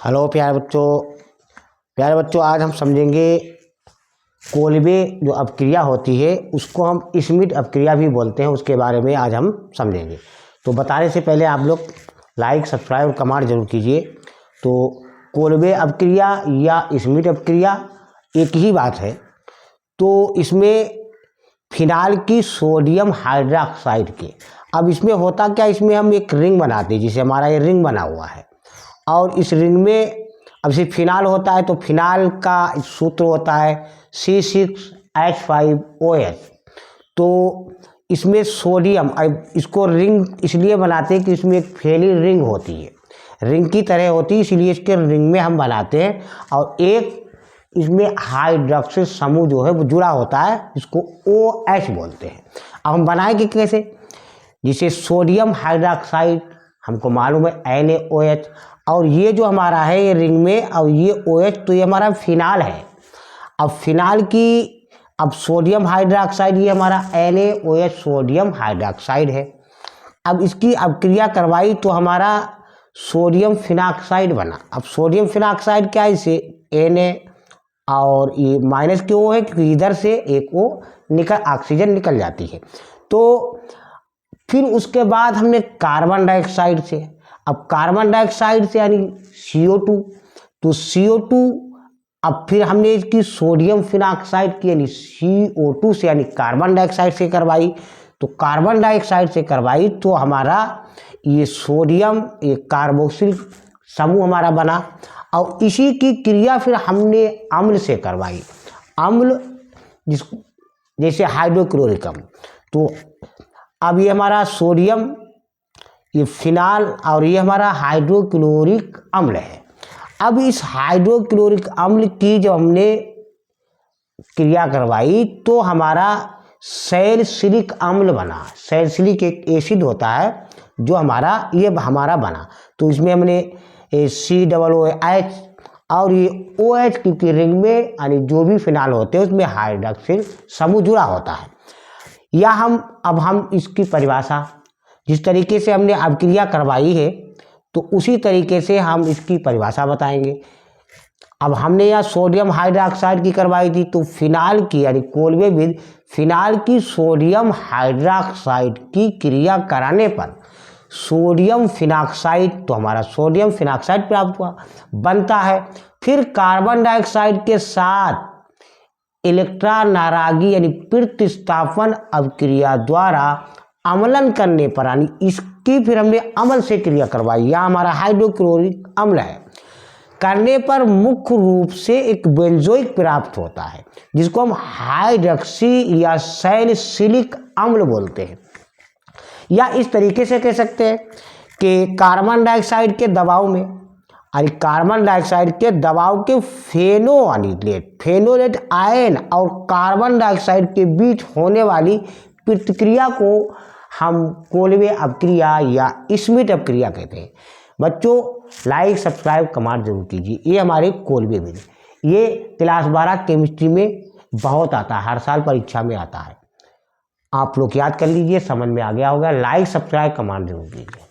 Hello प्यारे बच्चों आज हम समझेंगे कोलबे जो अपक्रिया होती है उसको हम स्मिट अपक्रिया भी बोलते हैं, उसके बारे में आज हम समझेंगे। तो बताने से पहले आप लोग लाइक सब्सक्राइब और कमेंट जरूर कीजिए। तो कोलबे अपक्रिया या स्मिट अपक्रिया एक ही बात है। तो इसमें फिनाल की सोडियम हाइड्रोक्साइड के, अब इसमें होता क्या, इसमें हम एक रिंग बनाते हैं, जिसे हमारा ये रिंग बना हुआ है और इस रिंग में अब से फिनाल होता है तो फिनाल का सूत्र होता है C6H5OH। तो इसमें सोडियम, अब इसको रिंग इसलिए बनाते हैं कि इसमें एक फैली रिंग होती है, रिंग की तरह होती है, इसलिए इसके रिंग में हम बनाते हैं। और एक इसमें हाइड्रोक्सिल समूह जो है वो जुड़ा होता है, जिसको OH बोलते हैं। अब हम बनाएंगे कैसे, जिसे सोडियम हाइड्रोक्साइड हमको मालूम है NaOH, और ये जो हमारा है ये रिंग में, और ये OH, तो ये हमारा फिनाल है। अब फिनाल की, अब सोडियम हाइड्रोक्साइड, ये हमारा NaOH सोडियम हाइड्रोक्साइड है। अब इसकी अपक्रिया करवाई तो हमारा सोडियम फिनॉक्साइड बना। अब सोडियम फिनॉक्साइड क्या है, इसे Na और ये माइनस के O है, क्योंकि इधर से एक O निकल, ऑक्सीजन निकल जाती है। तो फिर उसके बाद हमने कार्बन डाइऑक्साइड से, अब कार्बन डाइऑक्साइड से यानी CO2, तो CO2, अब फिर हमने इसकी सोडियम फिनॉक्साइड की यानी CO2 से यानी कार्बन डाइऑक्साइड से करवाई। तो कार्बन डाइऑक्साइड से करवाई तो हमारा ये सोडियम, ये कार्बोक्सिल समूह हमारा बना, और इसी की क्रिया फिर हमने अम्ल से करवाई। अम्ल जिसको जैसे हाइड्रोक्लोरिक अम्ल। तो अब ये हमारा सोडियम, ये फिनाल, और ये हमारा हाइड्रोक्लोरिक अम्ल है। अब इस हाइड्रोक्लोरिक अम्ल की जब हमने क्रिया करवाई तो हमारा सैलिसिलिक अम्ल बना। सैलिसिलिक एक एसिड होता है जो हमारा ये हमारा बना। तो इसमें हमने COOH और ये OH, क्योंकि रिंग में यानी जो भी फिनाल होते हैं उसमें हाइड्रोक्सिल समूह जुड़ा होता है। या अब हम इसकी परिभाषा, जिस तरीके से हमने अपक्रिया करवाई है तो उसी तरीके से हम इसकी परिभाषा बताएंगे। अब हमने यहाँ सोडियम हाइड्रोक्साइड की करवाई थी, तो फिनाल की यानी कोलबे विद फिनाल की सोडियम हाइड्रोक्साइड की क्रिया कराने पर सोडियम फिनॉक्साइड, तो हमारा सोडियम फिनॉक्साइड प्राप्त हुआ, बनता है। फिर कार्बन डाइऑक्साइड के साथ इलेक्ट्रॉन नारागी यानी प्रतिस्थापन अपक्रिया द्वारा अम्लन करने पर, यानी इसकी फिर हमने अम्ल से क्रिया करवाई, या हमारा हाइड्रोक्लोरिक अम्ल है, करने पर मुख्य रूप से एक बेंजोइक प्राप्त होता है, जिसको हम हाइड्रोक्सी या सैलिसिलिक अम्ल बोलते हैं। या इस तरीके से कह सकते हैं कि कार्बन डाइऑक्साइड के दबाव में, यानी कार्बन डाइऑक्साइड के दबाव के फेनोलेट आयन और कार्बन डाइऑक्साइड के बीच होने वाली प्रतिक्रिया को हम कोलबे अपक्रिया या स्मिट अपक्रिया कहते हैं। बच्चों लाइक सब्सक्राइब कमेंट जरूर कीजिए। ये हमारे कोलबे विधि, ये क्लास 12 केमिस्ट्री में बहुत आता है, हर साल परीक्षा में आता है। आप लोग याद कर लीजिए, समझ में आ गया होगा। लाइक सब्सक्राइब कमेंट जरूर कीजिए।